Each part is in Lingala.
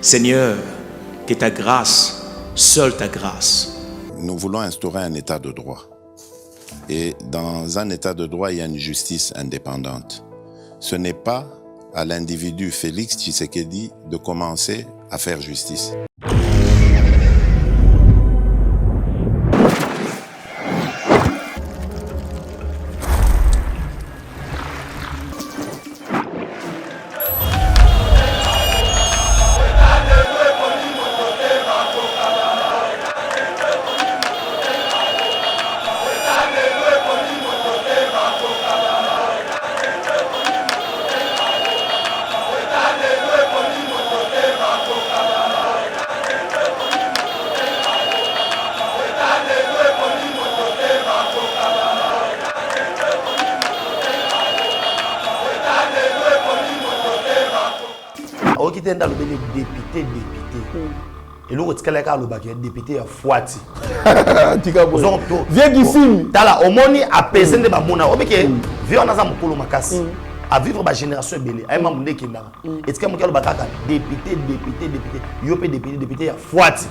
Seigneur, que ta grâce, seule ta grâce. Nous voulons instaurer un état de droit. Et dans un état de droit, il y a une justice indépendante. Ce n'est pas à l'individu Félix Tshisekedi de commencer à faire justice. Dans le député. Et l'autre, c'est le député à Fouati. Viens d'ici. Tala, au moni apaisé de Bamona. Au béké, viens dans un mokolo makas. À vivre ma génération belé. Aïe mamouné qui n'a. Et ce que mon kalo bakaka député. Yopé député à Fouati.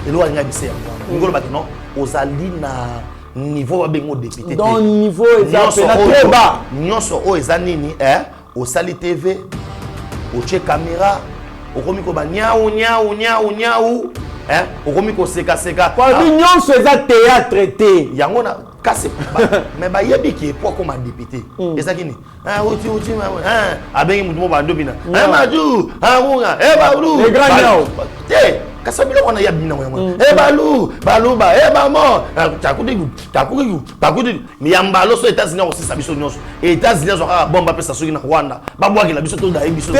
Et l'autre, il y a bissé. Ngolo baké non. Ozali na niveau ba bengo député. Dans niveau exactement très bas. Nyonso o ezanini au Sali TV. Au check caméra, au komiko ba nyau, au komiko seka. Kwa l'union c'est un théâtre té. Yango na kase mais ba yebi ki pour comme député. Ezakini. Uti abengi mutumo ba ndobina. Maju, runga, balu. Les grands nyau. Té, kasabilo kona ya bina yango. Balu ba, mamo. Takudi. Mi yambalo so États-Unis aussi sabiso nyonso. États-Unis so ka bomba pesa soki na Rwanda. Babwaki la biso to da biso.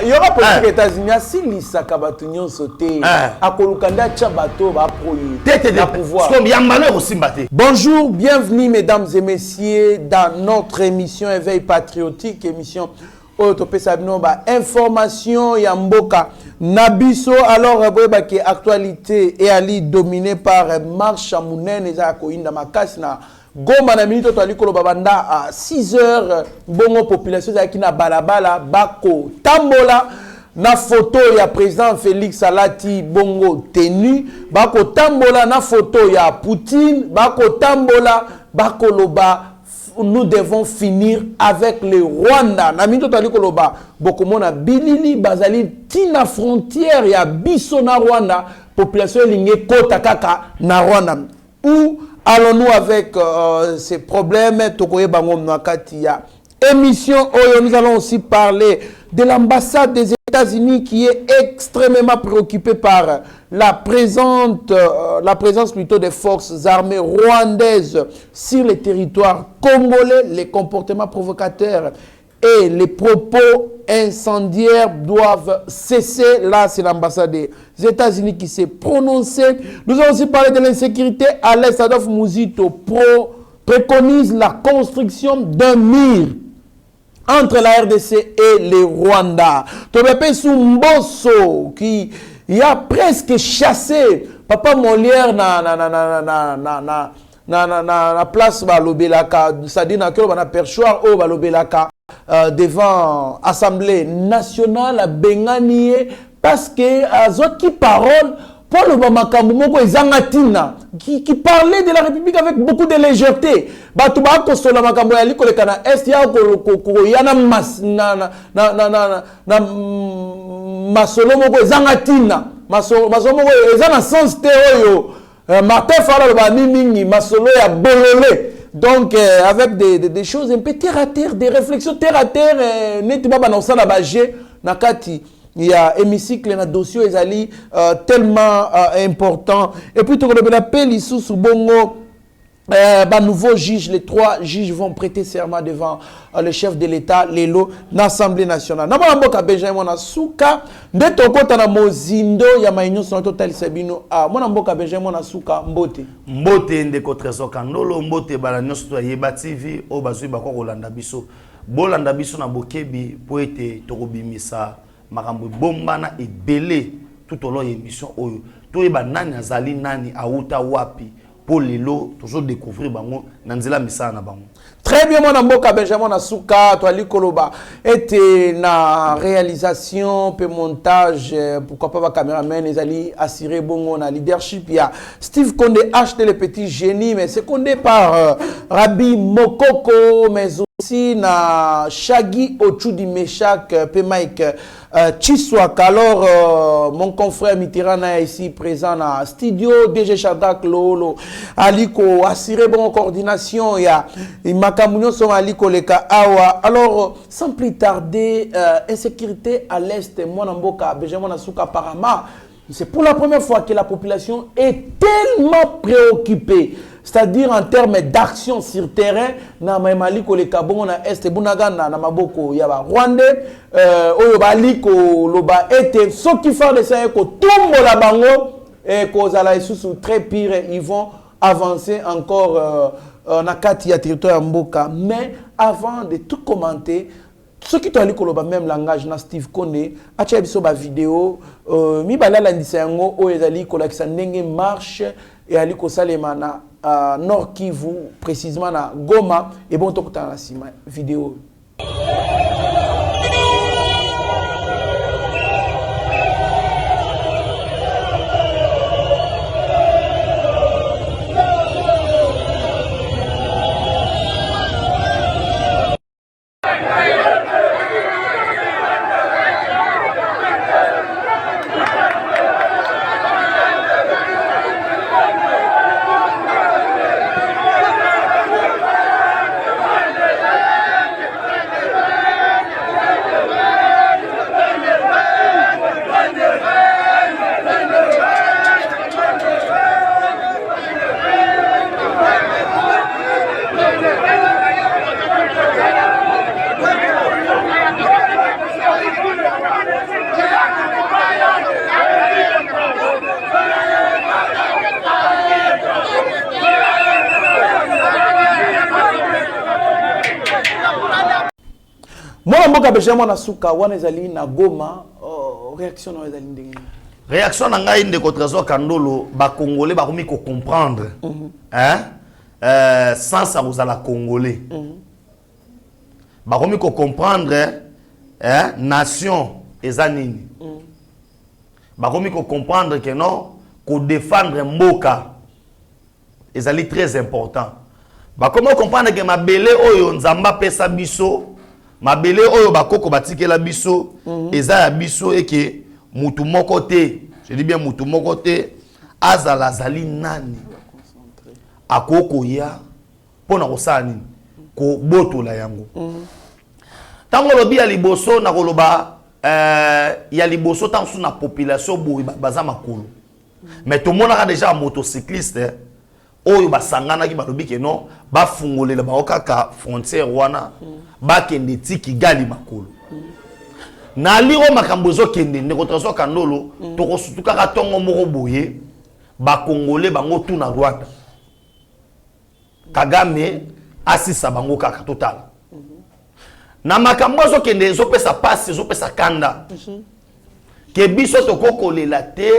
Il y aura politique États-Unis asili sakabatu nyonso té. Akolukanda cha bato ba proyi. La pouvoir. Comme yambalo aussi mbaté. Bonjour, bienvenue mesdames et messieurs dans notre émission Éveil patriotique, émission Autopé Sabino, information Yamboka Nabiso. Alors, que actualité et ali dominée par Marche Chamounen et Zako Inda Makasna. Goma na minute to aliko babanda à 6h bongo population qui na balabala bako tambola na photo ya président Félix Salati bongo tenu bako tambola na photo ya Poutine bako tambola bako loba. Nous devons finir avec le Rwanda. Na minute tali koloba bokomona bilili bazali tina frontière ya biso na Rwanda population linge kota kaka na Rwanda. Où allons-nous avec ces problèmes tokoye bango nakati ya émission oyo nous allons aussi parler de l'ambassade des États-Unis qui est extrêmement préoccupée par la présence plutôt des forces armées rwandaises sur le territoire congolais, les comportements provocateurs et les propos incendiaires doivent cesser. Là, c'est l'ambassade des États-Unis qui s'est prononcée. Nous allons aussi parlé de l'insécurité. Alex Adolphe Muzito préconise la construction d'un mur entre la RDC et le Rwanda. Tobepe Sumboso qui a presque chassé Papa Molière na place balobelaka, c'est-à-dire na kelo bana perchoir au balobelaka devant Assemblée nationale à Benganie parce que azoti parole pour le Bamakambo Ezangatina qui parlait de la République avec beaucoup de légèreté. Batuba kosola makambo ya liko lekana est ya ko yana masolo moko Ezangatina masolo moko ezana sens te oyo Martin Fala ba mingi masolo ya bololé. Donc avec des choses un peu terre à terre, des réflexions terre à terre netiba banonsa na baje nakati. Il y a hémicycle na dossier ezali tellement important. Et puis tu l'appel ici sous bongo nouveau juge, les 3 juges vont prêter serment devant le chef de l'État lelo l'Assemblée nationale. Na mboka Benjamin na suka ndeto kota na mozindo ya mainyo son total sabino mwana mboka Benjamin na suka mbote ndeko Trésor Kandolo mbote bala nyonso to yeba TV o bazui bako kolanda biso bolanda biso na bokebi po ete tokobimisa makambo bombana ebele tout au long émission oyo to yeba nani azali nani auta wapi pour lelo toujours découvrir bango nanzela misana na bango. Très bien, mon amboka Benjamin Nasuka, toi Likoloba, était na réalisation, pe montage, pourquoi pas caméraman, les alliés assurés bon na leadership. Il y a Steve Condé acheté le petit génie, mais c'est Condé par Rabbi Mokoko, mais aussi na Shaggy Ochudi Meshak, pe Mike Chiswaka. Alors, mon confrère Mitirana est ici présent na studio, DG Shadak Lolo, Aliko, assuré bon coordination, il y a alors, sans plus tarder, insécurité à l'est, Mwanamboka, Benjamin Nasuka, apparemment, c'est pour la première fois que la population est tellement préoccupée, c'est-à-dire en termes d'action sur terrain, na Mali koleka bon na est bunagana na maboko yaba Rwandais oyo baliko loba ete ceux qui font de ça ko tombo la bango et kozala isusu très pire, ils vont avancer encore na kati ya territoire mboka. Mais avant de tout commenter, ceux qui t'ont koloba même langage na Steve Kone acha biso ba vidéo mi balala ndisa yango o ezali kolakisa ndenge marche et ali ko salema na Nord Kivu, précisément na Goma, et bon tokutana na sima vidéo. Moi, mboka Benjamin Nasuka, wana ezali na Goma, réaction na ezali ndenge. Réaction na ngai ndeko Trésor Kandolo, ba Congolais ba komi ko comprendre. Sans ça vous la Congolais. Ba komi ko comprendre nation ezanini. Ba komi ko comprendre que non, ko défendre mboka ezali très important. Ba comment comprendre que ma belé oyo nzamba pesa biso mabele oyo bakoko batikela biso eza ya biso eke mutu moko te, je dis bien mutu moko te azala zali nani akoko ya pona kosala nini ko botola yango tango lobi ya liboso na koloba ya liboso tansu na population boy baza makolo mais tout monde a déjà un motocycliste oyo basangana ki balobi ke non bafungolela baokaka frontière wana bakende tiki gali makolo na liro makambo ezokende ndeko Trésor Kandolo tokosutuka katongo moko boye bakongole bango tu na Rwanda Kagame asisa bango kaka total na makambo ezokende ezopesa passe ezopesa kanda ke biso tokokolela te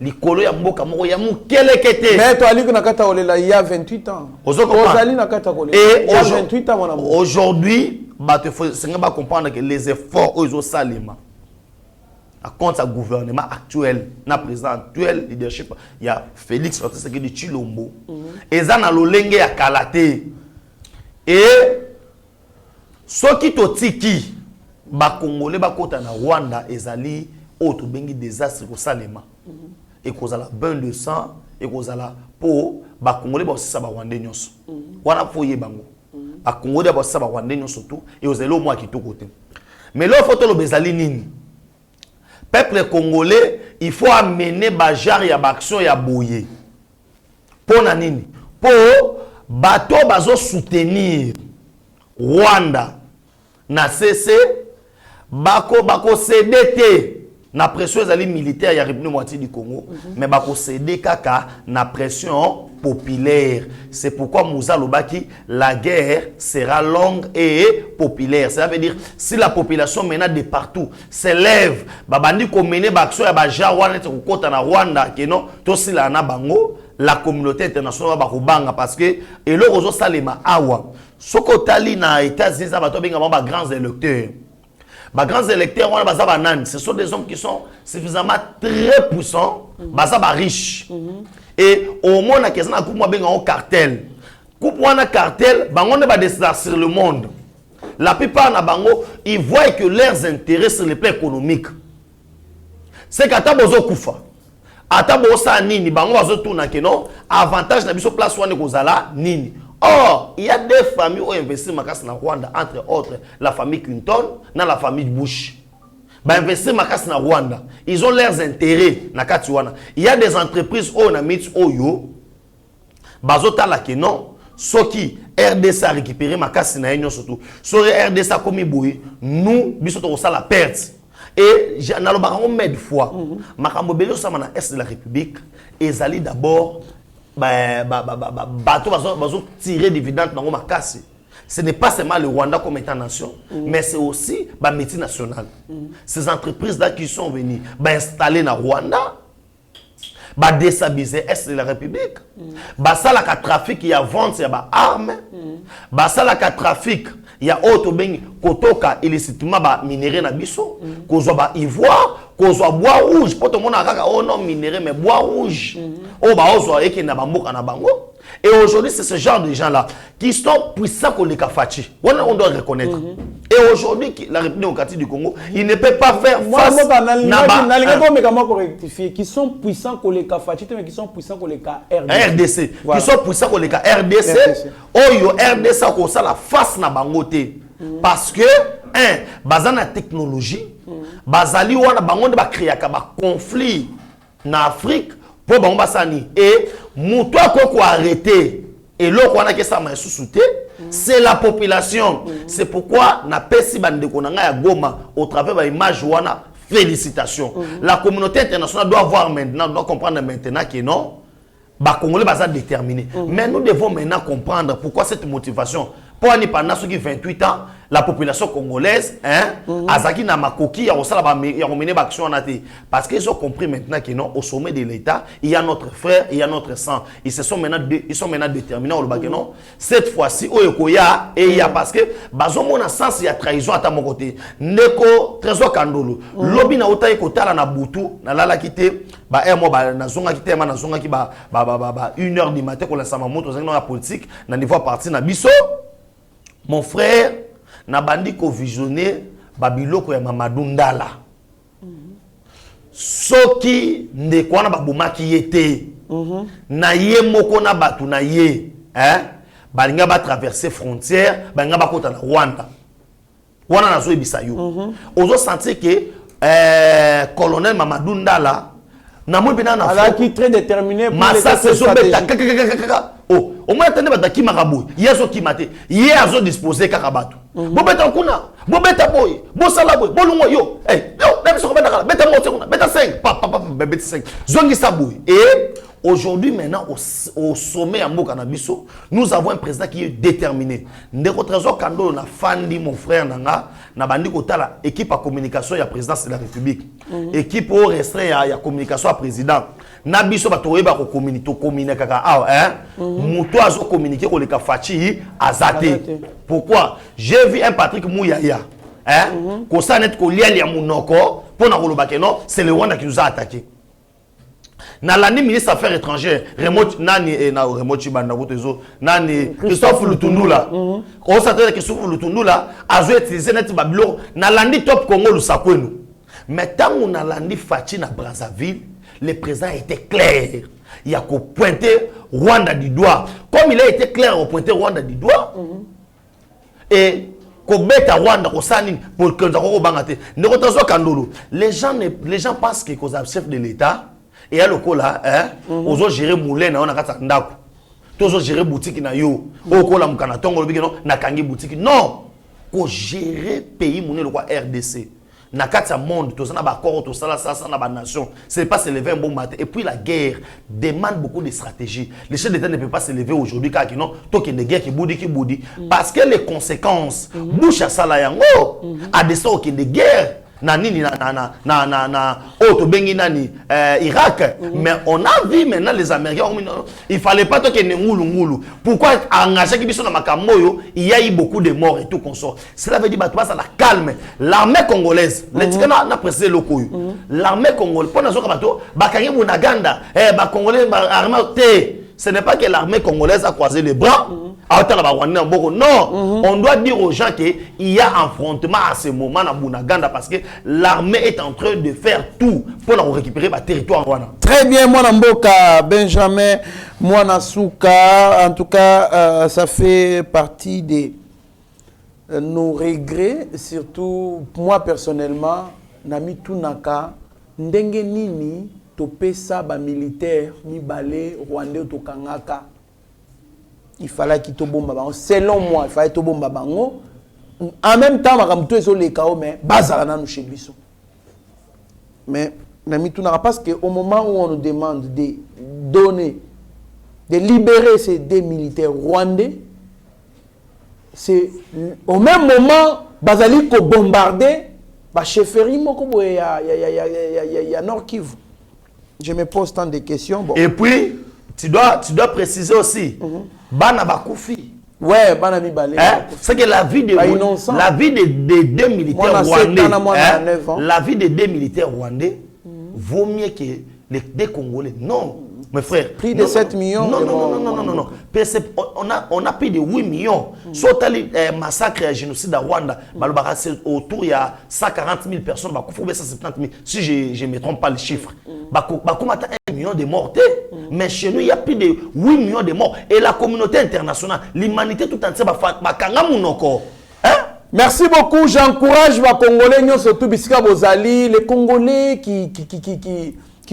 likolo ya mboka moko ya mukelekete. Mais toi ali na kata olela il y a 28 ans. Ozali na kata olela. Il y a 28 ans mon amour. Aujourd'hui, bah te faut pas comprendre que les efforts aux salima à compte du gouvernement actuel, na président actuel leadership, il y a Félix Tshisekedi Tshilombo. Et ça na lolenge ya kalate. Et ceux qui totiki ba Congolais ba kota na Rwanda ezali auto bengi désastre ko salima. Et qu'on a la bain de sang et qu'on a la peau ba Congolais ba aussi ça ba Rwandais nyonso wana foye bango ba Congolais ba aussi ça ba Rwandais nyonso tout et aux élo moi qui tout côté mais là faut to bezali nini peuple congolais il faut amener ba genre ya ba action ya boye pona nini po bato bazo soutenir Rwanda na cessé bako céder na pression ezali militaire ya République moitié du Congo mais bako céder kaka na pression populaire. C'est pourquoi Moussa Lobaki la guerre sera longue et populaire. Ça veut dire si la population maintenant de partout s'élève babandi ko mener ba action ya ba jawana te ko kota na Rwanda que non to sila na bango la communauté internationale va kobanga parce que et le rozo salema awa soko tali na États-Unis ça va tomber ba grands électeurs. Ba grands électeurs on ba nani, ce sont des hommes qui sont suffisamment très puissants, ba riches. Et au monde na kesana coupe moi benga un cartel. Coupe wana cartel bango ne ba sur le monde. La plupart na bango ils voient que leurs intérêts sur le plan économique. C'est qu'ata bozo kufa. Ata bosa nini bango bazo tourna ke non avantage na biso place wana kozala nini. Or, il y a des familles qui investissent en Rwanda, entre autres la famille Clinton et la famille Bush. Ils investissent en Rwanda. Ils ont leurs intérêts. Il y a des entreprises qui ont mis Oyo. Bazota la que non. Ce qui RDC a récupéré ma casse na union surtout. Ce RDC a commis boui. Nous, bisous on la perte. Et na lo barango med fois. Makambo belo sa na est de la République. Ezali d'abord. Bateau va tirer dividendes dans ma casse. Ce n'est pas seulement le Rwanda comme état nation, mais c'est aussi la multinationale. Ces entreprises-là qui sont venues installer dans Rwanda, déstabiliser l'Est de la République, ça la trafic, il y a vente, il y a armes, ça la trafic, il y a autre beng kotoka illicitement minéré na biso, kozwa ivoire, kozwa bois rouge, pour tout le monde a oh non minéré mais bois rouge. Oh bah ozwa eke na bamboka na bango. Et aujourd'hui c'est ce genre de gens là qui sont puissants comme les Kafachi. On doit reconnaître. Et aujourd'hui la République démocratique du Congo, il ne peut pas faire face qui sont puissants comme les Kafachi mais qui sont puissants comme les RDC. Qui sont puissants comme les RDC. Oyo RDC ko ça la face na bango té. Parce que bazana technologie, bazali wana bango de ba créer ba conflit na Afrique pour bango basani et muto ko arrêter et l'autre on a que ça m'a sous-souté, c'est la population. C'est pourquoi na pesi bande ko na ya Goma au travers de l'image wana félicitations. La communauté internationale doit voir maintenant, doit comprendre maintenant que non, les Congolais sont déterminés. Mais nous devons maintenant comprendre pourquoi cette motivation. Pour aller pendant ceux qui 28 ans, la population congolaise, Azaki na makoki, ya mené action en athée. Parce qu'ils ont compris maintenant que non, au sommet de l'État, il y a notre frère, il y a notre sang. Ils sont maintenant déterminés au Lubaki, non. Cette fois-ci, Oyokoya, et il y a parce que, bazo mon sens, il y a trahison à mon côté. Neko, trésor kandolo. Lobi na ota ekotala na butu, na lala kite, na zonga kite, na zonga ki 1h du matin, qu'on la samamoto, dans la politique, na niveau parti na biso. Mon frère, na bandi ko visionner babiloko ya Mamadou Ndala. Soki ndeko na babumaki yete. Na ye moko na batu na ye, balinga ba traverser frontière, balinga ba kota na Rwanda. Wana na zo ebisa yo. Ozo sentir que colonel Mamadou Ndala na mo bina na ala qui très déterminé pour Massa se sobeta oh au moins attendez bataki maraboui yeso kimate ye azo disposer kakabatu bobeta kuna bobeta boy bosala boy bolungo yo yo na biso beta kala beta mo kuna beta 5 papa beta 5 zongi saboui. Et aujourd'hui maintenant au sommet à Mboka na biso nous avons un président qui est déterminé. Ndeko Trésor Kando na fandi mon frère nanga na bandi kotala équipe à communication ya présidence de la République. Équipe au restreint ya communication à président. Na biso batoyeba ko communiquer kaka muto azo communiquer ko le Kafachi azate. Pourquoi? J'ai vu un Patrick Mouyaya ko ça net ko liali ya munoko pour na kolobake non, c'est le Rwanda qui nous a attaqué. Na l'année ministre affaires étrangères remote nani na remote chibanda botezo nani Christophe Lutundula on s'attend que Christophe Lutundula a utilisé net babilo na landi top Congo lusakwenu. Mais tant on a landi Fachi na Brazzaville, le président était clair. Il a pointé Rwanda du doigt. Comme il a été clair au pointer Rwanda du doigt. Et Kobeta Rwanda Kosani pour que nous bangate. Les gens pensent que c'est chef de l'État. Et à l'okola, aux autres gérer moulin, on a gâté ndako. Tous autres gérer boutique na yo. Okola mukana tongo lobi non, na kangi boutique. Non, ko gérer pays moulin le roi RDC. Na kati monde, tout ça na ba corps, tout ça na ba nation. C'est pas se lever un bon matin. Et puis la guerre demande beaucoup de stratégie. Les chefs d'État ne peuvent pas se lever aujourd'hui car non, toi qui de guerre qui boudi. Parce que les conséquences, bouche à ça la yango, à des sortes qui de guerre. na nini na auto bengi nani Irak. Mais on a vu maintenant les Américains, il fallait pas que ngulu. Pourquoi engager qui biso na makambo, il y a eu beaucoup de morts et tout consort. Cela veut dire bah ça la calme. L'armée congolaise, na précisé loko. L'armée congolaise, pour nazo kabato, bakangi munaganda, ba congolais armée té. Ce n'est pas que l'armée congolaise a croisé les bras. Non, on doit dire aux gens qu'il y a un affrontement à ce moment à Bunaganda parce que l'armée est en train de faire tout pour récupérer le territoire. Très bien, moi Mboka, Benjamin, moi Souka, en tout cas, ça fait partie de nos regrets, surtout moi personnellement, Nami Tunaka, Ndenge Nini, Topesa, militaire, Mibale, Rwandais, Tokangaka. Il fallait qu'il te bombe. Selon moi, il fallait que tu bombe. En même temps, je suis les chaos, mais bazarana nous chez lui. Mais parce qu'au moment où on nous demande de donner, de libérer ces deux militaires rwandais, c'est au même moment, bazali ko bombarder, ba chefferie moko il y a Nord Kivu. Je me pose tant de questions. Bon. Et puis, tu dois préciser aussi, Bana Bakoufi. Ouais, Bana Mibale. C'est que la vie de des deux militaires rwandais, la vie des deux militaires rwandais vaut mieux que les deux Congolais. Non, mes frères. Plus de 7 millions. Non. On a plus de 8 millions. Sauf le massacre et génocide à Rwanda, c'est autour il y a 140 000 personnes, 170 000. Si je ne me trompe pas les chiffres. Comment 1 million de morts. Mais chez nous, il y a plus de 8 millions de morts. Et la communauté internationale, l'humanité tout entière, merci beaucoup. J'encourage les Congolais, surtout les Congolais qui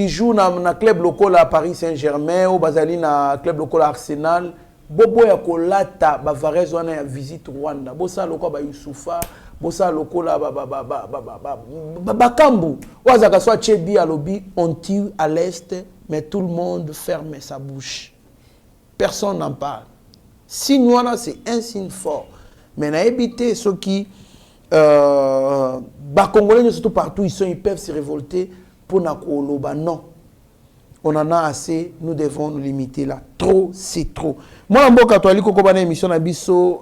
jouent dans le club local à Paris Saint-Germain ou Bazali dans le club local à Arsenal. Bobo ya kolata Bavarez wana ya visite Rwanda. Bosa loko ba Youssoufa, bosa loko la Bakambu. Wazaka soit Chebi à lobby, on tire à l'est, mais tout le monde ferme sa bouche. Personne n'en parle. Signe wana c'est un signe fort. Mais na éviter ceux qui Congolais surtout partout ils peuvent se révolter pour nakoloba non. On en a assez, nous devons nous limiter là. Trop, c'est trop. Moi, Mboka Toali Kokobana émission Nabiso,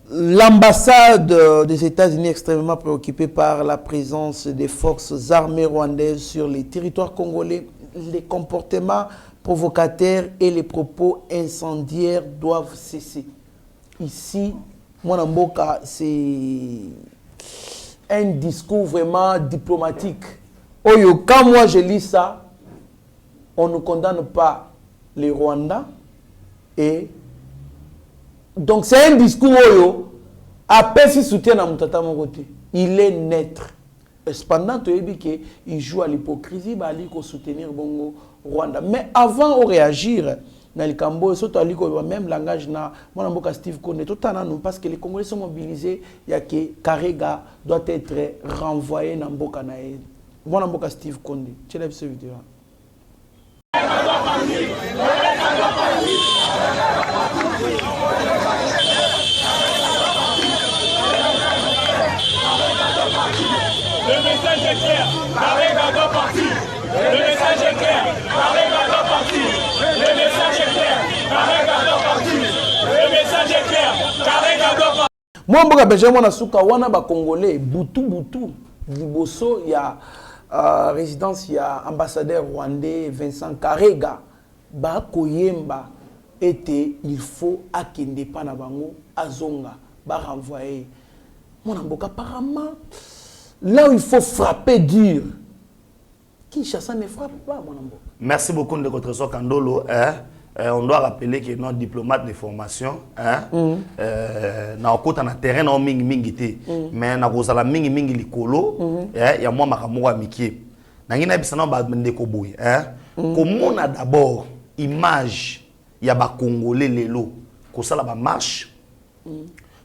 l'ambassade des États-Unis extrêmement préoccupée par la présence des forces armées rwandaises sur les territoires congolais. Les comportements provocateurs et les propos incendiaires doivent cesser. Ici, moi, Mboka, c'est un discours vraiment diplomatique. Oyo, quand moi je lis ça, on ne condamne pas les Rwandais. Et donc c'est un discours oyo, après si soutien à Moutata mon côté. Il est net. Cependant, il joue à l'hypocrisie, il faut soutenir Bongo Rwanda. Mais avant de réagir, même langage na mon amboka Steve Kone parce que les Congolais sont mobilisés, il y a que Karega doit être renvoyé dans Mboka nae. Mon amboka Steve Kone, tu l'as vu cette vidéo. Le message est clair, Karega doit partir. Le message est clair, Karega doit partir. Le message est clair, Karega doit partir. Le message est clair, Karega doit partir. Moi, mboka Benjamin Nasuka, wana ba Congolais, butu, liboso, il y a résidence, il y a ambassadeur rwandais Vincent Karega, ba koyemba, était, il faut akende pa na bango, azonga, ba renvoyer. Mon mboka apparemment, là où il faut frapper dur, Kinshasa ne frappe pas, mon ambo. Merci beaucoup de votre trésor Kandolo. On doit rappeler que nos diplomates de formation, na okota na terrain na mingi te, mais na kozala mingi likolo, ya moi makamoa mikie. Na ngina bisana ba ndeko boy, comment on a d'abord image ya ba Congolais lelo, ko sala ba marche,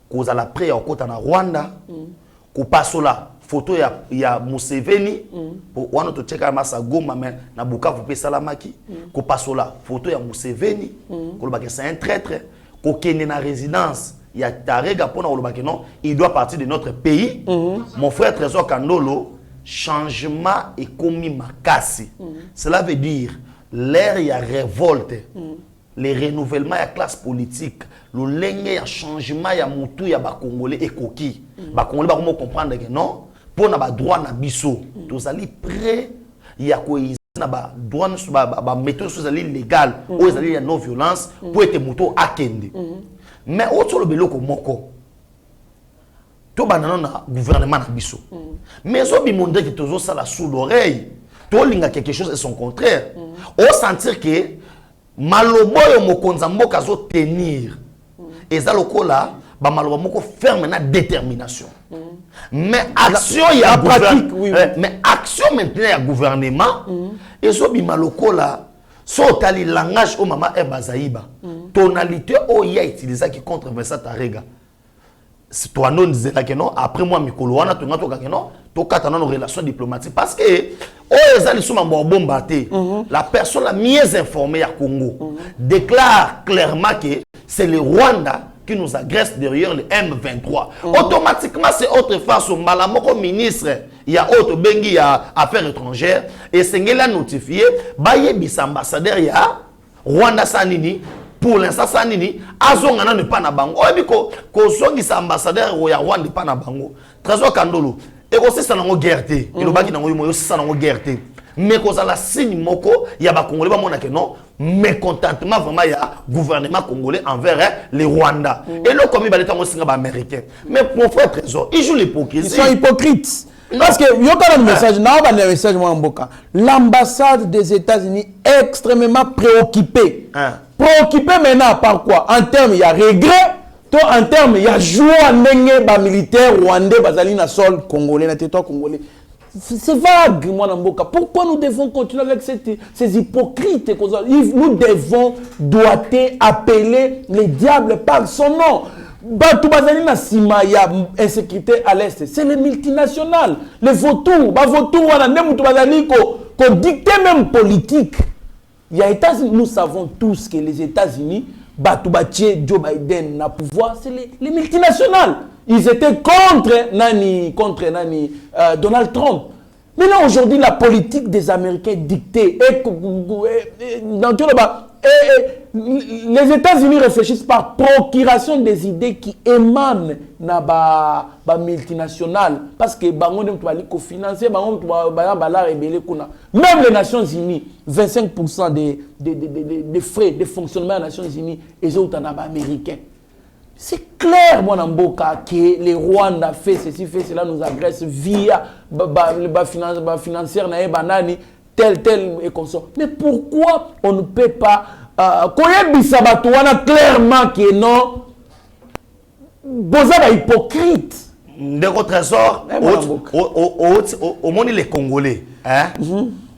ko zala près ya okota na Rwanda, ko pasola photo ya Museveni pour wana to cheka masa Goma mais na Bukavu pe salamaki ko pasola photo ya Museveni ko ba que c'est un traître ko kende na résidence il y a Tarega pour nous non, il doit partir de notre pays. Mon frère Trésor Kandolo, changement et commis makasi. Cela veut dire l'ère il y a révolte. Les renouvellements de la classe politique, le lenge ya changement ya mutu ya ba Congolais et coquille. Ba Congolais ba comment comprendre que non pour na ba droit na biso. Tous ali prêt ya cohésion na ba droit ba méthode sous ali légal ou ali ya non violence pour être mutu akende. Mais autre le beloko moko. To banana na gouvernement na biso. Mais zo bi monde que tozo sala sous l'oreille. To linga quelque chose et son contraire. Au sentir que maloboyo mokonza mboka zo tenir eza lokola ba maloba moko ferme na détermination mais action ya pratique mais action maintenant ya gouvernement ezo bima lokola so tali langage o mama Ebazaïba tonalité o ya utiliser qui contre Vincent Tarega c'est toi non disait là que non après moi mikolo wana to ngato ka non to kata nos relations diplomatiques parce que o ezali suma bombaté la personne la mieux informée à Congo déclare clairement que c'est le Rwanda qui nous agresse derrière le M23 automatiquement c'est autre face au malamoko ministre il y a autre bengi ya affaires étrangères et sengela notifié baye bis ambassadeur ya Rwanda sanini pour l'instant sanini azongana ne pas na bango oyebi ko zongisa ambassadeur ya Rwanda pas na bango Trésor Kandolo et aussi ça nango guerre te ilobaki nango yo ça nango guerre te mais ko ça la signe moko ya ba congolais ba mona que non mécontentement vraiment ya gouvernement congolais envers les Rwandais et le comme il va tango singa ba américain mais mon frère Trésor ils jouent l'hypocrisie ils sont hypocrites. Parce que il y a un message, l'ambassade des États-Unis est extrêmement préoccupée. Préoccupée maintenant par quoi? En termes, il y a regret, en termes, il y a joie, militaire rwandais, basali na sol congolais, na territoire congolais. C'est vague, moi, Namboka. Pourquoi nous devons continuer avec ces hypocrites? Nous devons doiter, appeler les diables par son nom. Tout bazali na sima ya insécurité à l'est, c'est les multinationales, les vautours, wana ndemu tout bazali ko dicter même politique. Il y a États-Unis, nous savons tous que les États-Unis, Joe Biden na pouvoir, c'est les multinationales. Ils étaient contre Donald Trump. Maintenant aujourd'hui la politique des Américains dictée les États-Unis réfléchissent par procuration des idées qui émanent na ba multinationales parce que même les Nations Unies 25% des frais de fonctionnement des Nations Unies et autres américains. C'est clair, mon amboka, que les Rwandais fait ceci, fait cela, nous agressent via financière, tel et consort. Mais pourquoi on ne peut pas clairement que non, Boza est hypocrite. De Trésor, au monde les Congolais, hein?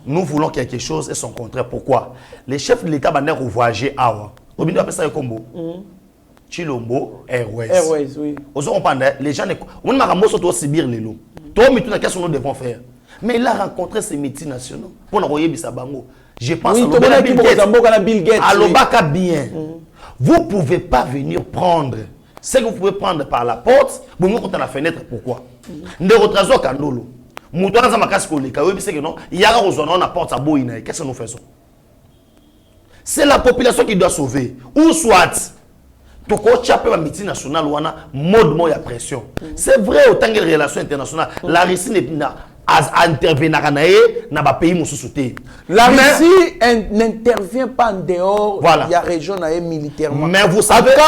Nous voulons quelque chose et son contraire. Pourquoi? Les chefs de l'État vont voyager à Awa. Au milieu de ça, Combo. Chilombo Airways. Airways, oui. Les gens on m'a montré Sibir les lots. Toi, mais tout qu'est-ce que nous devons faire? Mais il a rencontré ces multinationaux pour envoyer Bisabango. Je pense à Bill Gates. Alobaka bien. Vous pouvez pas venir prendre ce que vous pouvez prendre par la porte, vous nous comptez la fenêtre. Pourquoi? Ndeko Trésor Kandolo. Moutouana za makasi koleka. Oui, c'est que non. Il y a on a porte à boina. Qu'est-ce que nous faisons? C'est la population qui doit sauver. Ou soit toko chapé la multinationale ou mode moya pression. C'est vrai autant que les relations internationales, la Russie n'est pas intervenir dans ba pays moussouté. La Russie n'intervient pas en dehors de la région militairement. Mais vous savez que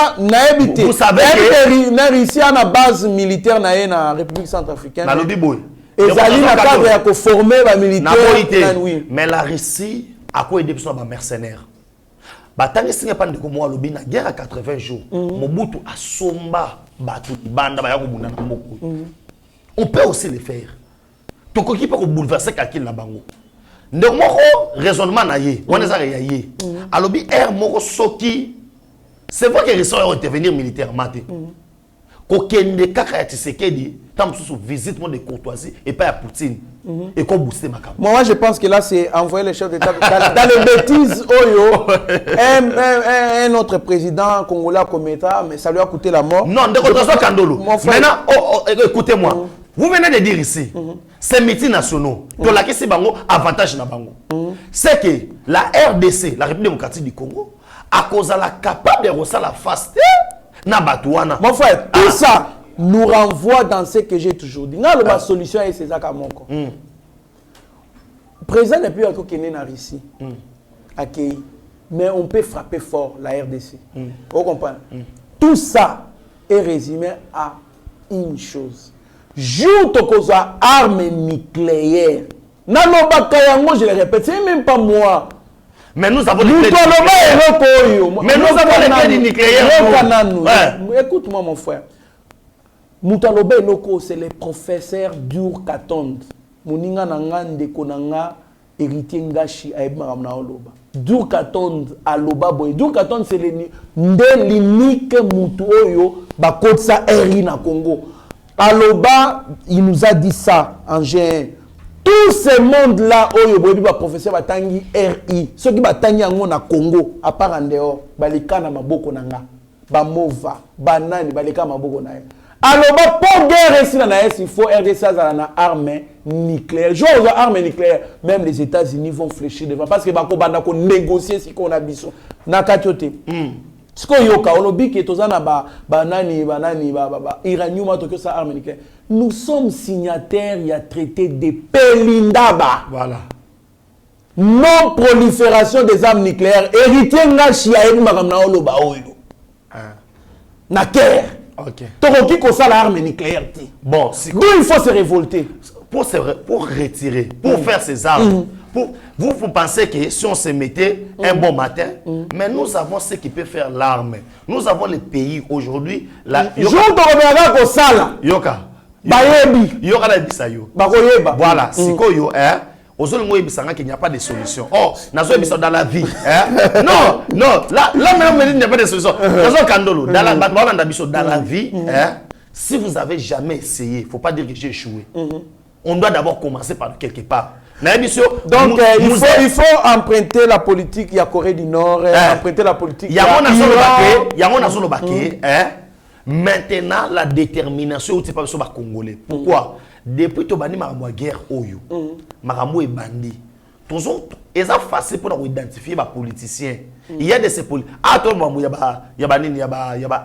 la Russie a une base militaire dans la République centrafricaine. Et Zali n'a pas de former les militaires. Mais la Russie a quoi aider les mercenaires. Batangi singa pande ko mo lobi na guerre à 80 jours. Mobutu asomba batu banda ba yako bunda na moko. On peut aussi le faire. Toko ki peut bouleverser quelqu'un na bango. Ndeko moko raisonnement na ye, wana za ya ye. Alobi air moko soki. C'est vrai que les gens vont intervenir militairement. kokende kaka ya Tshisekedi tant sous visite mon de courtoisie et pas à Poutine et qu'on booster ma campagne. Moi je pense que là c'est envoyer les chefs d'État dans les bêtises oyo un autre président congolais commettra mais ça lui a coûté la mort. Non, de contre Kandolo. Maintenant écoutez-moi. Vous venez de dire ici ces meetings nationaux to la kesi bango avantage na bango. C'est que la RDC, la République démocratique du Congo à cause de la capable de recevoir la face na batouana. Mon frère, tout ça nous renvoie dans ce que j'ai toujours dit. La solution est César Kamoko. Le président n'est plus à Kokene na Russie. Accueilli. Mais on peut frapper fort la RDC. Vous comprenez? Tout ça est résumé à une chose. Joue aux armes nucléaires. Je le répète, c'est même pas moi. Mais nous avons les clés du nucléaire. Écoute-moi mon frère. Moutaloba Eloko, c'est le professeur Dur Katonde. Moninga nanga ndeko nanga héritier ngashi aebma na oloba. Dur Katonde aloba boy. Dur Katonde c'est l'unique mutu oyo bakotsa RI na Congo. Aloba, il nous a dit ça en GN. Tout ce monde-là, oyo boy ba professeur batangi RI. Ceux qui batangi yango na Congo, à part en dehors, balika na maboko nanga. Bamova, banani, balika maboko na. Alors, pour guerre ici, il faut RDC na arme nucléaire. Jouer aux armes nucléaires, même les États-Unis vont fléchir devant. Parce que bako banda ko négocier si qu'on a biso. Na katiote. Ce qu'on yoka, on obi qui est aux banani, iranium, tokyo sa arme nucléaire. Nous sommes signataires, il y a traité de Pelindaba. Voilà. Non prolifération des armes nucléaires. Héritier ngashi ya ebi makamna oloba oyo. Naker. Ok. Toroki ko ça l'arme nucléaire. Bon, d'où il faut se révolter. Pour retirer, pour faire ces armes. Vous pensez que si on se mettait un bon matin, mais nous avons ce qui peut faire l'arme. Nous avons les pays aujourd'hui. Yoka. Voilà. Sikoyo, hein. Il n'y a pas de solution. Oh, dans la vie. Non. Là même, il n'y a pas de solution. Dans la vie, si vous n'avez jamais essayé, il ne faut pas dire que j'ai échoué. On doit d'abord commencer par quelque part. Donc, il faut emprunter la politique. Il y a Corée du Nord, emprunter la politique. Il y a maintenant, la détermination, c'est pas sur les Congolais. Pourquoi? Depuis que tu as dit que guerre, Maramou est bandit. Ils ont facile pour identifier les politiciens. Il y a des politiciens. Ah, tout le monde, il y a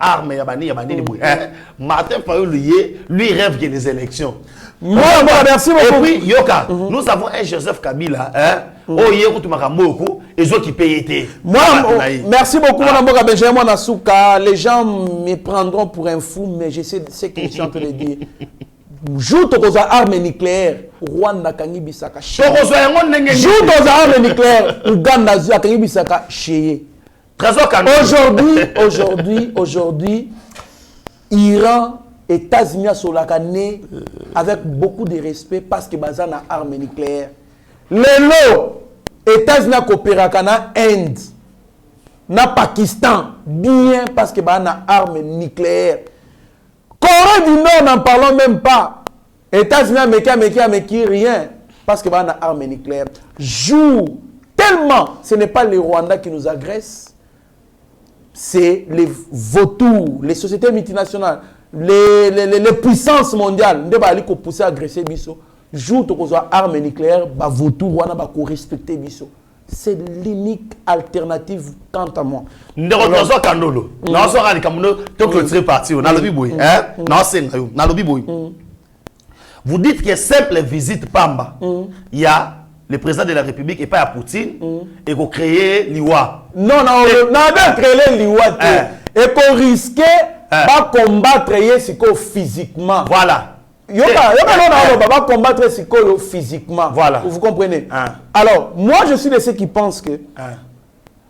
armes, il y a Martin Fayulu, lui rêve que les élections. Moi, merci beaucoup. Et puis, Yoka, nous avons un Joseph Kabila, et qui paye. Moi, merci beaucoup, Benjamin Nasuka. Les gens me prendront pour un fou, mais je sais ce que je suis en train de dire. Joue aux armes nucléaires, Rwanda Kangi Bisaka. Joue aux armes nucléaires, Uganda Kangi Bisaka. Aujourd'hui, Iran, États-Unis sur la canne avec beaucoup de respect parce que Bazan a armes nucléaires. Lélo, États-Unis coopéré avec Inde, na Pakistan, bien parce que Bazan a armes nucléaires. Corée du Nord, n'en parlons même pas. États-Unis, Américains, rien. Parce que Bazan a armes nucléaires. Joue tellement, ce n'est pas les Rwandais qui nous agressent, c'est les vautours, les sociétés multinationales. Les puissances mondiales ne vont pas pousser à agresser Bisso. Joue aux armes nucléaires, bah vautour wana ba ko respecter Bisso. C'est l'unique alternative quant à moi. Ndorozo Kandolo. Na so rali kamuno to clôturer parti na lobi boy, hein? Na senga yo, na lobi boy. Vous dites que simple visite Pamba, il y a le président de la République et pas à Poutine et qu'on crée l'IWA. Non, pas créer l'IWA et qu'on risquait va combattre physiquement. Voilà. Va combattre physiquement. Voilà. Vous comprenez? Alors, moi, je suis de ceux qui pensent que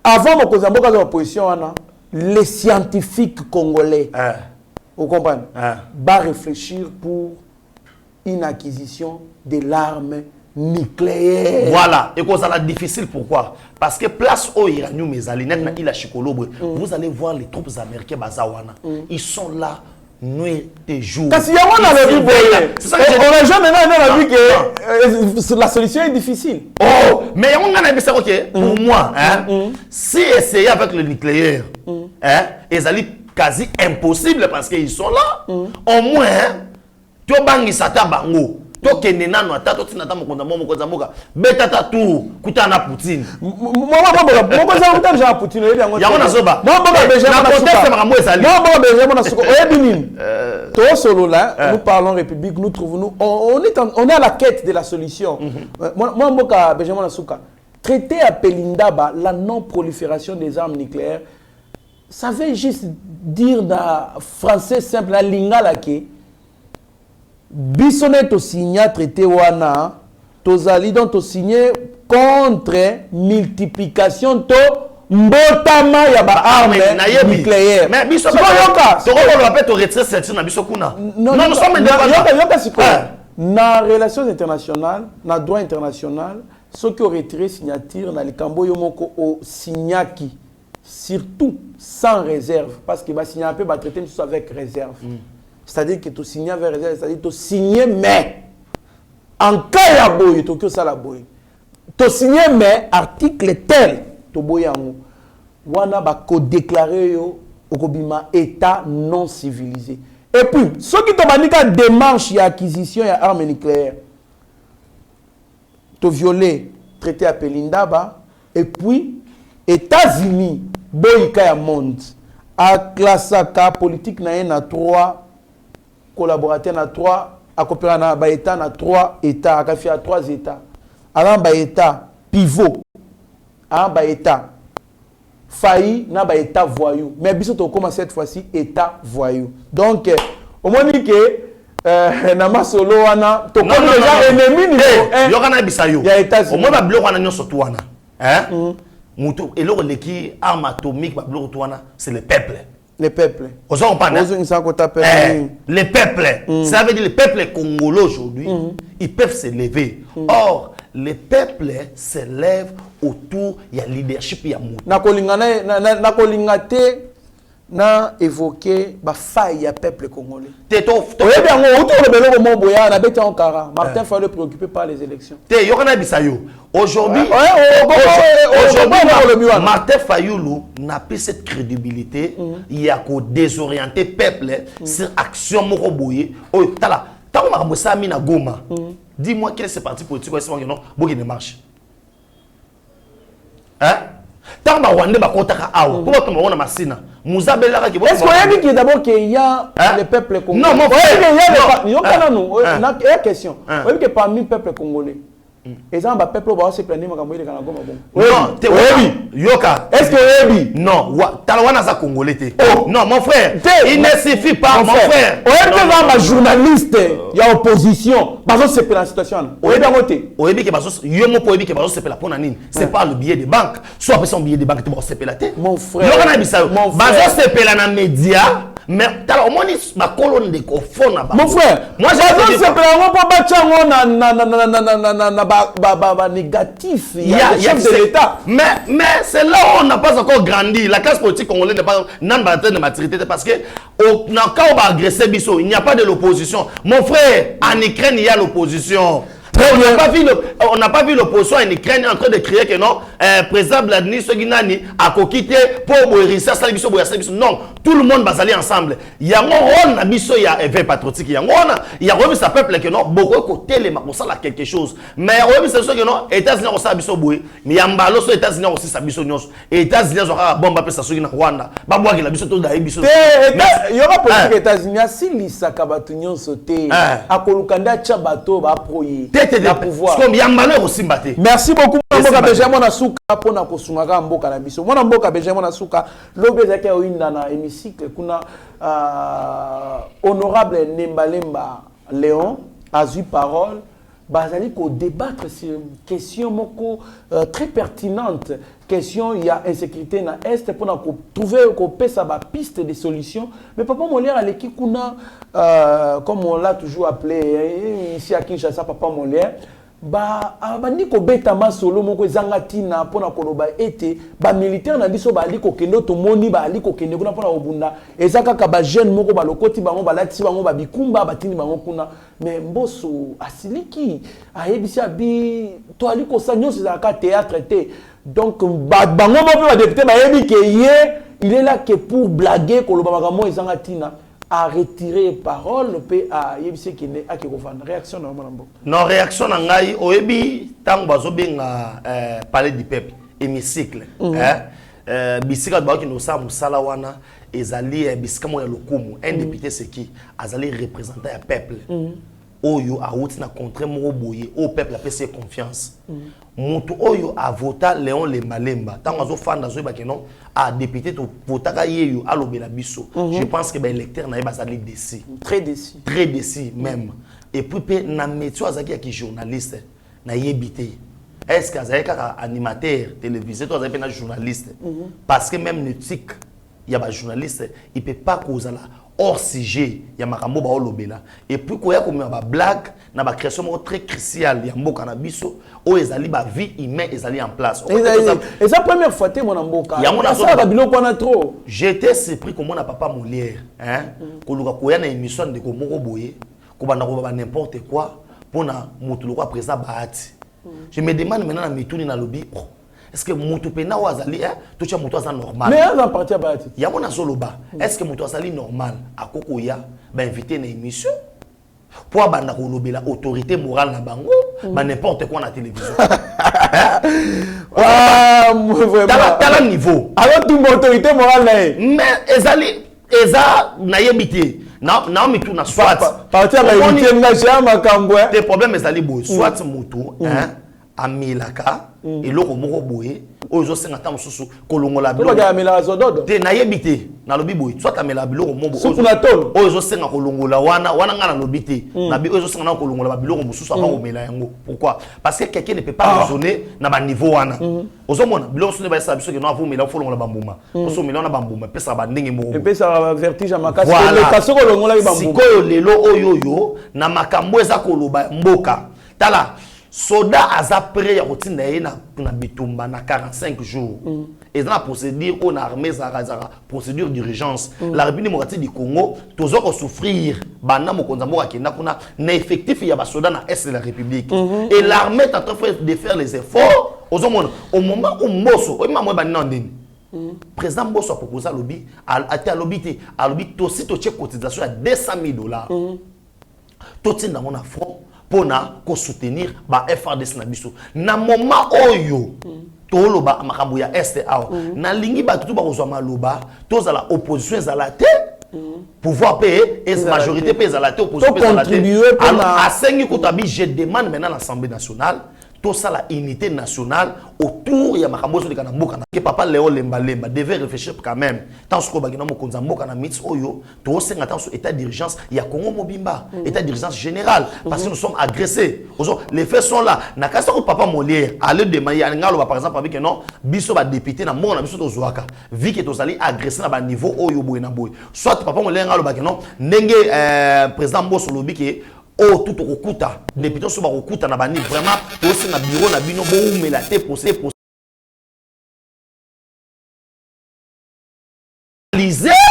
avant mon position, les scientifiques congolais, vous comprenez, va réfléchir pour une acquisition de l'arme nucléaire. Voilà. Et ça va être difficile. Pourquoi? Parce que place au Iranium, vous allez voir les troupes américaines Bazawana. Ils sont là nuit et jour. Parce qu'il y a on a jamais vu que la solution est difficile. Oh, mais on a dit ok, pour moi, si essayer avec le nucléaire, c'est quasi impossible parce qu'ils sont là. Au moins, tu bangi sata bango. To kenena no ata to tinata mokonza mokonza moka betata tu kutana Poutine mokonza kutana ja Poutine ya ona zoba moi boka beje na contexte makambo ezali moi boka beje mona suko oyebini to solo là nous parlons République nous trouvons on est à la quête de la solution moi boka beje mona suka traiter à Pelindaba la non prolifération des armes nucléaires ça veut juste dire dans français simple la lingala ke Bissonnet to signé traité wana tozali donc to signé contre multiplication to mbotama ya ba armes nucléaires. Mais biso yoka to ko rappelle to retrait cette na biso kuna. Non nous sommes yoka siko. Na relations internationales, na droit international, ce qui aurait retiré signature na likambo yomoko au signaki surtout sans réserve parce que ba signer un peu ba traiter tout avec réserve. C'est-à-dire que tu signes avec réserve, c'est-à-dire que tu signes mais en cas ya boy, tu ça la boy. Tu signes mais article tel, tu boy yango. Wana ba ko déclarer yo okobima état non civilisé. Et puis, ceux qui te bandika démarche ya acquisition ya armes nucléaires, tu violer traité à Pelindaba et puis États-Unis boy ka ya monde a classe ka politique na 3 collaborateurs na 3 à coopérer na ba état na 3 états à faire 3 états avant ba état pivot à ba état failli na ba état voyou mais biso to commence cette fois-ci état voyou donc au moins dit que na masolo wana to comme déjà ennemi numéro 1 yo kana bisayo ya États-Unis au moins ba bloko wana nyoso to wana mutu eloko leki arme atomique ba bloko to wana c'est le peuple. Les peuples. Les peuples. Ça veut dire les peuples congolais aujourd'hui, ils peuvent se lever. Or, les peuples se lèvent autour du leadership. Na évoqué ba faille ya peuple congolais. Martin Fayulu préoccupé par les élections. Aujourd'hui, Martin Fayulu n'a plus cette crédibilité. Il y a qu'au désorienter peuple sur action moroboye. Oh, tala, tala ma mina Goma. Dis-moi quel est ce parti politique qui ne marche. Hein? Tant que Rwanda va contacter Aou, pour que on a Massina, Mouzabela qui va. Est-ce qu'il y a d'abord qu'il y a les peuples congolais? Non, mon frère, il y a une question. Vous voyez que parmi les peuples congolais, les gens peuple va se plaindre quand il est dans non, t'es Yoka. Est-ce que Webi? Non, Talawana za congolais t'es. Non, mon frère, il ne suffit pas, mon frère. Oyebi que journaliste, il y a opposition. Bazo se plaint la situation. Oyebi ngote. Oyebi que bazo yomo po oyebi que bazo se plaint pour nanine. C'est pas le billet de banque. Soit après son billet de banque tu vas se plaint. Mon frère. Yoka na bisayo. Bazo se plaint na média. Mais au moins ma colonne de confort na ba. Mon frère, moi j'ai se plaint pas batchango na négatif. Il y a chef de l'État. Mais c'est là où on n'a pas encore grandi. La classe politique congolaise n'est pas de maturité parce que quand on va agresser Bisso, il n'y a pas de l'opposition. Mon frère, en Ukraine, il y a l'opposition. On n'a pas vu l'opposition en Ukraine en train de crier que non, président Vladimir Soginani a coquité pour réussir ça. Non, tout le monde va aller ensemble. Il y a un rôle, il y a un éveil patriotique. Il y a remis sa peuple que non, beaucoup côté les marques, ça quelque chose. Mais remis c'est sûr que non, États-Unis ont ça biso boué, mais il y a un ballon sur États-Unis aussi ça biso nyos. États-Unis ont un bombe après ça sur Rwanda. Babouaki la biso tout d'ailleurs biso. Il y aura politique États-Unis si lisa kabatunyon sauté. À Kolukanda chabato ba proye. Merci beaucoup mboka Benjamin Nasuka pona kosungaka mboka na biso. Mwana mboka Benjamin Nasuka lobe zaki oinda na hémicycle kuna honorable Nembalemba Léon a eu parole bazali ko débattre sur question moko très pertinente. Question il y a insécurité na est pour trouver ko pesa ba piste de solutions. Mais papa Molière à l'équipe kuna comme on l'a toujours appelé ici à Kinshasa papa Molière bandi kobeta masolo moko ezanga tina mpona koloba ete bamilitaire na biso bali kokende tomoni bali kokende kuna mpona kobunda eza kaka bajeune moko balokoti bango balatisi bango babikumba batindi bango kuna mais Mbosso asiliki ayebisi abi toali kosa nyonso ezalaka théâtre te donc bango mo mpe badepute bayebi ke ye il est là que pour blaguer koloba makambo ezanga tina à retirer parole pe à yebise kine a kofana réaction na mwana non réaction na ngai oyebi tango bazobenga parler du peuple hémicycle bisika ba ki no sa musala wana ezali bisika mo ya lokumu un député c'est qui azali représentant ya peuple oyo a outi na contre mo boye au peuple a fait confiance mutu oyo a vota Léon Le Malemba tango azo fanda zo ba kenon a député to votaka yeyo alobela biso je pense que ba électeur na bazali déçu très déçu même et puis na métier azaki ki journaliste na yebité est-ce que azaki ka animateur télévisé to azaki na journaliste parce que même l'éthique il y a ba journaliste il peut pas causer là hors sujet ya makambo ba olobela et puis koya komema ba blague na ba création très cruciale ya mboka na biso o ezali ba vie humaine ezali en place et ça première fois té mon mboka ya ça ba biloko na trop j'étais surpris comme na papa Molière hein koluka koya na émission de ko moko boye ko banda ko ba n'importe quoi pona mutu loko présent baati je me demande maintenant na mituni na lobby est-ce que mutu pena wazali to cha mutu azali normal mais en partie baati ya mona soloba est-ce que mutu azali normal akoko ya ba invité na émission pour banda ko lobela autorité morale na bango ba n'importe quoi na télévision tala niveau alors tout autorité morale na mais eza na yebité na mitu na soit partir ba invité na jama kambo des problèmes ezali boy soit mutu amilaka eloko moko boye ozo senga ta mususu kolongola biloko ya amela zododo te na yebite na lobi boye soit amela biloko mobo ozo senga kolongola wana ngana lobite na bi ozo senga na kolongola ba biloko mususu aba omela yango pourquoi parce que quelqu'un ne peut pas raisonner na ba niveau wana ozo mona biloko sone ba sa biso ke no avumela folongola bambuma ozo mela na bambuma pesa ba ndenge moko pesa vertige makasi le kaso kolongola bambuma sikoyo lelo oyoyo na makambo eza koloba mboka tala soda aza prêt ya kotinda ye na bitumba na 45 jours et dans la procédure on a armée za procédure d'urgence la République démocratique du Congo tozo ko souffrir bana mokonza mboka kenda kuna na effectif ya ba soda na est de la République et l'armée est en train de faire les efforts au moment où Mbosso o mama ba ndeni président Mbosso a proposé à lobby à lobby to si to check cotisation à $200,000 tout tin dans mon front pona ko soutenir ba FRDC na biso na moment oyo toloba makambo ya STA na lingi ba tutu ba kozwa maloba tozala opposition ezala te pouvoir payer et majorité payer ezala te opposition ezala te alors asengi kotabi je demande maintenant l'Assemblée nationale tout ça la unité nationale autour ya makambo so de kana mboka na que papa Léon Le Malemba devait réfléchir quand même tant ce ko bagina mo konza mboka na mix oyo to senga tant état d'urgence ya Congo mobimba état d'urgence général parce que nous sommes agressés les faits sont là na kasa ko papa Molière aller demander ngalo par exemple avec non biso ba député na mona biso to zoaka vu que to sali agressé na ba niveau oyo boy na boy soit papa Molière ngalo ba non ndenge président Mbosso lobi ke oh tout au kuta député so ba kuta na bani vraiment aussi na bureau na bino bo umela te posé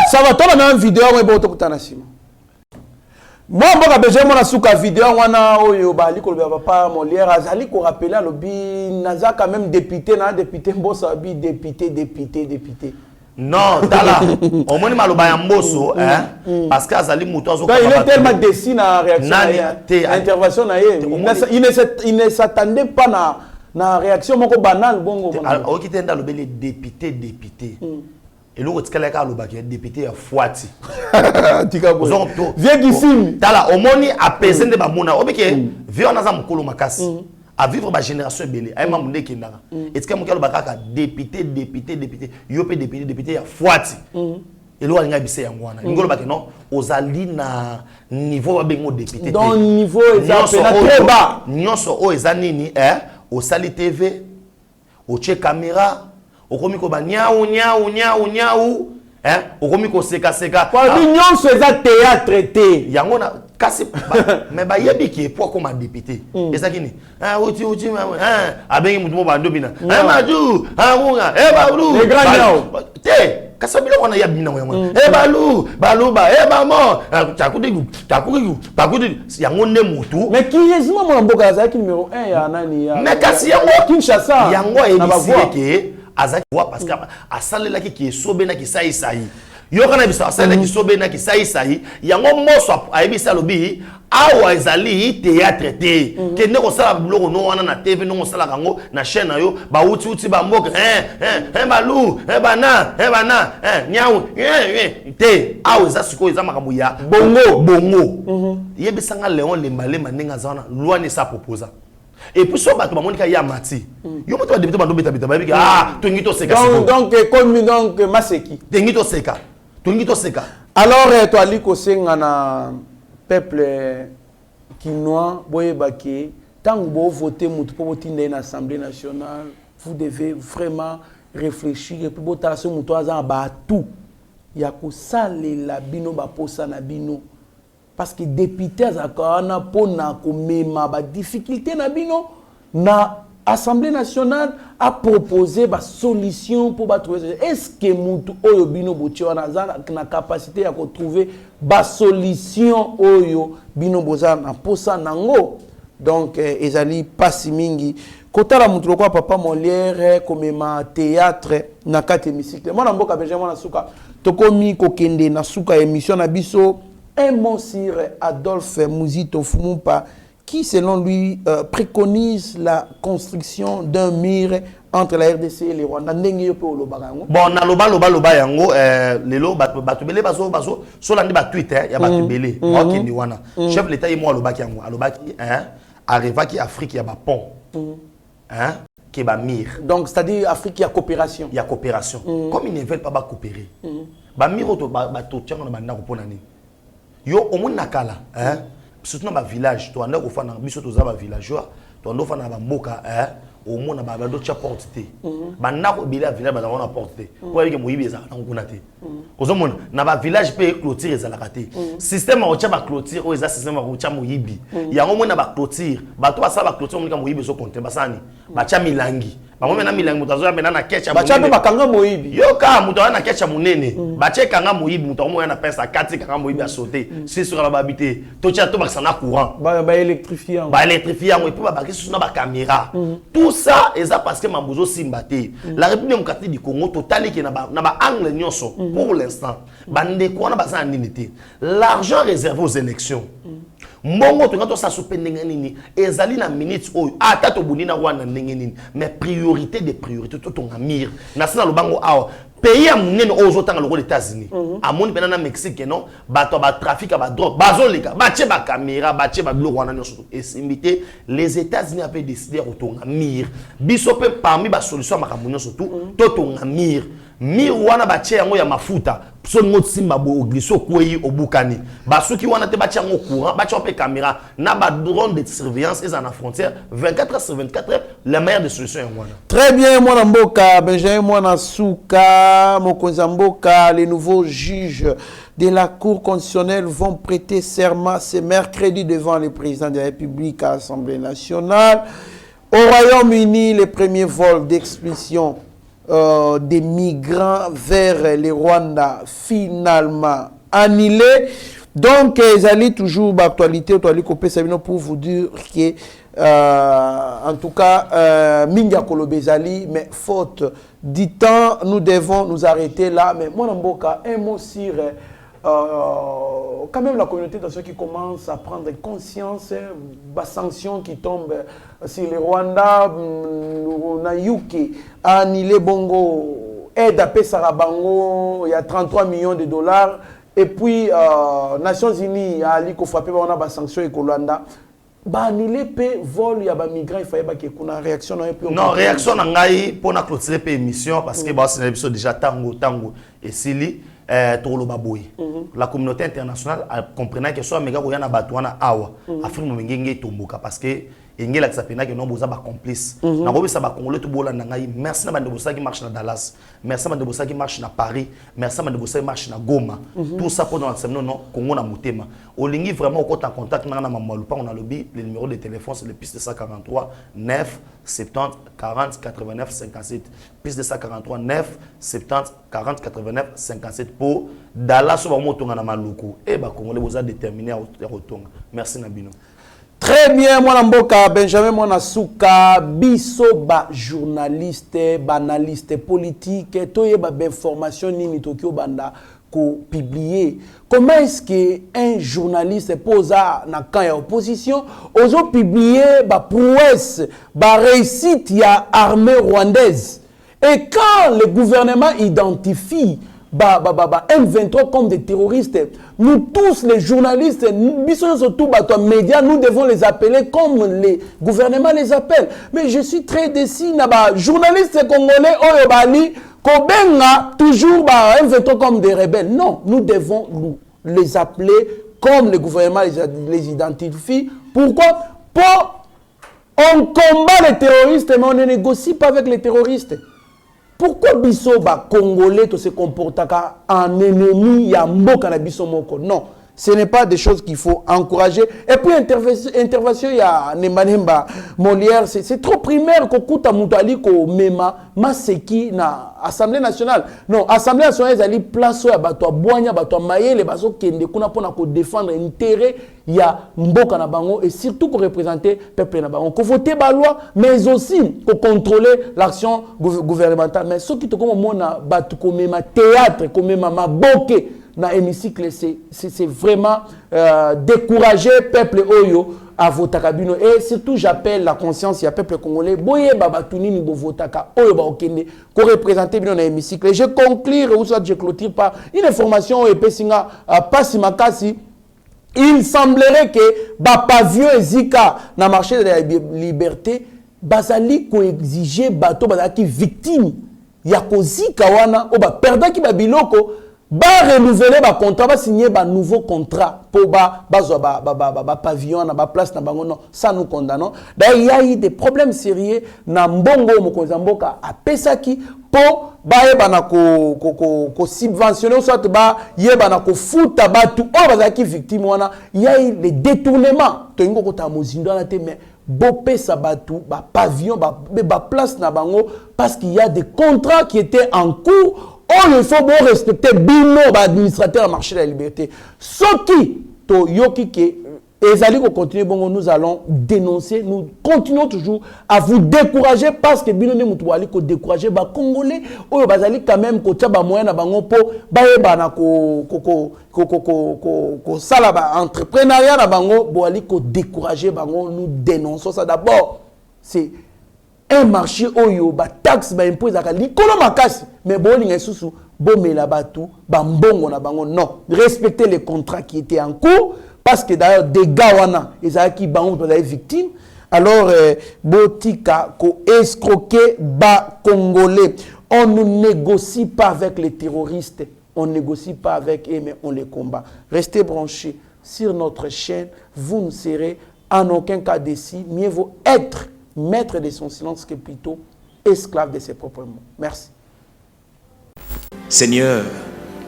ça va toi na vidéo moi bo to kutana sima moi mboka beje mona suka vidéo wana oyo bali ko papa Molière azali ko rappeler lobi naza quand même député Mbosso abi député non tala au moins maloba ya Mbosso parce que azali muto azo il est tellement déçu na réaction intervention na il ne s'attendait pas na réaction moko banale bongo o kitenda lobeli député et le rotikala ka lobaki député ya Fouati tika bo vieux Kisimi tala au moins apaiser de ba mona obike vieux na za mukolo makasi à vivre ma génération belé ay mamunde kindanga et que mukalo bakaka député yopé député ya Fouati et lo alinga bise yango wana ngolo bake non ozali na niveau ba bengo député dans niveau ezapena très bas nyonso o ezanini au sali TV au che caméra au komiko ba nyau okomi ko seka kwa nyonso eza théâtre te yango na kasi mais ba yebi qui est pour comme député et ça qui ni uti abengi mutu mo bando bina maju hunga balu les grands nyao te kasabilo wana ya bina ngwa balu ba mo takudigu yango ne mutu mais qui ezima mo mboka za ki numéro 1 ya nani ya mais kasi yango Kinshasa yango ebisike ke azaki wa parce que asalela ki esobena ki sai yo kana bisa asalela ki sobena ki sai yango moso ayebisa lobi awa ezali théâtre te kende ko sala biloko no wana na TV no sala kango na chaîne na yo ba uti ba mboka balu bana nyau te awa eza siko eza makambo ya bongo yebisa nga Léon Lembalema ninga zana loi ne sa proposa. Et puis ça, tu vas montrer qu'il y a mati. Yo moto député bando beta tungito seka. Donc comme donc Maseki. Tungito seka. Alors toi liko senga na peuple quinois boye baké tant vous votez mutu pour voter dans l'Assemblée nationale, vous devez vraiment réfléchir et puis bota ce mutu aza ba tout. Ya ko salela bino ba posa na bino. Parce que député azakana pona komema ba difficulté na bino na Assemblée nationale a proposé ba solution pour ba trouver. Est-ce que mutu oyo bino boti wana na capacité ya ko trouver ba solution oyo bino boza na posa nango? Donc ezali pasi mingi kotala mutu lokwa papa Molière komema théâtre na kati hémicycle. Mwana mboka Benjamin na suka tokomi kokende na suka émission na biso. Un mot sur Adolphe Muzito Fumumpa qui, selon lui, préconise la construction d'un mur entre la RDC et les Rwandais. Bon, na loba yango lelo batubele baso solandi ba Twitter ya batubele moi qui ndi wana chef l'état et moi loba ki yango aloba ki arriva ki Afrique ya ba pont qui ba mur. Donc c'est-à-dire Afrique il y a coopération. Il y a coopération. Comme ils ne veulent pas coopérer. Ba mur to ba to tianga na banda ko ponani. Yo omon nakala surtout dans ba village to anda ko fana biso to za ba villageois to ando fana ba mboka omona ba do cha porte ba nako bila village ba na porte pour que moyibi za na nguna te kozomona na ba village pe clôture za la raté système o cha ba clôture o za système o cha moyibi yango mona ba clôture ba to ba sa ba clôture monika moyibi so compter basani ba cha milangi bango na milangi mutazo ya na kecha ba cha pe bakanga moyibi yo ka muto na kecha munene ba che kanga moyibi muto mo na pesa 4 kanga moyibi a sauter c'est sur la babité to cha to ba sana courant ba électrifiant et puis ba sur na ba caméra tout ça est parce que mambuzo simbate la République démocratique du Congo total qui na ba angle nyonso pour l'instant bande ko na ba sa nini l'argent réservé aux élections mbongo to ngato sa supendenge nini ezali na minutes oyo ata to bunina wana ndenge nini mais priorité des priorités to tonga mire na sina lobango awa pays ya munene ozo tanga loko les États-Unis amoni pena na Mexique non bato ba trafic ba drogue bazolika bache ba caméra bache ba biloko wana nyonso et simité les États-Unis avaient décidé de tonga mire biso pe parmi ba solution makambo nyonso to tonga mire mire wana bache yango ya mafuta so ngo simba bo gliso kwei obukani basuki wana te bache yango courant bache pe caméra na ba drone de surveillance et en frontière 24h/24 la meilleure des solutions yango wana. Très bien mwana mboka Benjamin mwana suka mokonza mboka les nouveaux juges de la Cour constitutionnelle vont prêter serment ce mercredi devant le président de la République à l'Assemblée nationale. Au Royaume-Uni, les premiers vols d'expulsion des migrants vers le Rwanda finalement annulés. Donc, ils allaient toujours d'actualité pour vous dire que, en tout cas, Minga Kolobezali, mais faute du temps, nous devons nous arrêter là. Mais moi, un mot sur quand même la communauté de ceux qui commencent à prendre conscience des sanctions qui tombent sur le Rwanda, na Yuki, à Nile Bongo, aide à Pesarabango, il y a 33 millions de dollars. Et puis, Nations Unies, à l'Iko frappé, on a des sanctions avec le Rwanda. Bah, Nile pe vol, il y a des migrants, il fallait qu'il y ait une réaction. Non, réaction, pour la clôturer l'émission, parce que c'est un épisode déjà tango, et Sili. La communauté internationale comprenait que soit méga koyana batwana awa Afrique mengenge tomboka parce que engela que ça pena que non boza ba complice na ko bisa ba congolais to bola na ngai merci na bande bosa qui marche na Dallas merci na bande bosa qui marche na Paris merci na bande bosa qui marche na Goma tout ça pendant la semaine non Congo na motema olingi vraiment au en contact na maman Lupa on a le numéro de téléphone c'est le plus de 143 9 70 40 89 57 plus de 143 9 70 40 89 57 pour Dallas sur motonga na maluku et ba congolais boza déterminé à retonga merci Nabino. Très bien, moi Mboka, Benjamin Monasuka, biso ba journaliste, ba analyste politique, toye ba information ni Tokyo banda ko publier. Comment est-ce que un journaliste posa na camp ya opposition, oso publier ba prouesse, ba réussite ya armée rwandaise. Et quand le gouvernement identifie M23 comme des terroristes, nous tous les journalistes, nous surtout les médias, nous devons les appeler comme les gouvernements les appellent. Mais je suis très déçu, journalistes congolais, Oyobali, Kobenga, toujours M23 comme des rebelles. Non, nous devons les appeler comme le gouvernement les identifie. Pourquoi? On combat les terroristes, mais on ne négocie pas avec les terroristes. Pourquoi biso ba congolais to se comporte en ennemi ya mboka na biso moko? Non, ce n'est pas des choses qu'il faut encourager. Et puis intervention ya Nemba Molière, c'est trop primaire ko kuta mutali ko mema maseki na Assemblée nationale. Non, Assemblée nationale ezali place ya bato boanya bato mayele bazo kende kuna pona ko défendre intérêt ya mboka na bango et surtout ko représenter peuple na bango. Ko voter ba loi mais aussi ko contrôler l'action gouvernementale. Mais ce qui te comme mona bato ko mema théâtre ko mema maboke na hémicycle c'est vraiment décourager peuple oyo à votakabino et surtout j'appelle la conscience ya peuple congolais boye babatuni ni bo votaka oyo ba okende ko représenter bino na hémicycle. Et je conclure ou soit je clôture par une information et pesinga pasi makasi. Il semblerait que ba pavillon ezika na marché de la liberté bazali ko exiger bato bazaki victime ya kozika wana o ba perdaki ba biloko ba renouveler ba contrat ba signer ba nouveau contrat pour ba pavillon na ba place na bango. Non, ça nous condamnons. D'ailleurs il y a eu des problèmes sérieux na mbongo mokonzi mboka a pesaki po ba yeba na ko subventionner soit ba yeba na ko futa batu o bazaki victime wana. Il y a eu les détournements to ngo ko ta mozindo na te mais bopé sabatu ba pavillon ba place na bango parce qu'il y a des contrats qui étaient en cours. Oh, il faut bien respecter bino administrateur marché de la liberté. Ce qui to yoki ke ezali ko continuer bongo, nous allons dénoncer, nous continuons toujours à vous décourager parce que bino ne mutu ali ko décourager ba congolais oyo bazali quand même ko tia ba moyen na bango po ba yeba na ko sala ba entrepreneuriat na bango bo ali ko décourager bango. Nous dénonçons ça d'abord. C'est un marché oyo ba taxe ba impose aka likolo makasi mais bolinga susu bomela batu ba mbongo na bango. Non, respectez les contrats qui étaient en cours parce que d'ailleurs des gars wana ezaki bango ba victime. Alors botika ko escroquer ba congolais. On ne négocie pas avec les terroristes, on ne négocie pas avec eux mais on les combat. Restez branchés sur notre chaîne, vous ne serez en aucun cas déçus. Mieux vaut être maître de son silence que plutôt esclave de ses propres mots. Merci. Seigneur,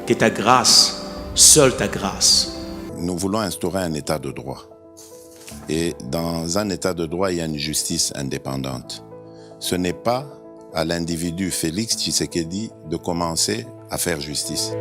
que ta grâce, seule ta grâce. Nous voulons instaurer un état de droit. Et dans un état de droit, il y a une justice indépendante. Ce n'est pas à l'individu Félix Tshisekedi de commencer à faire justice.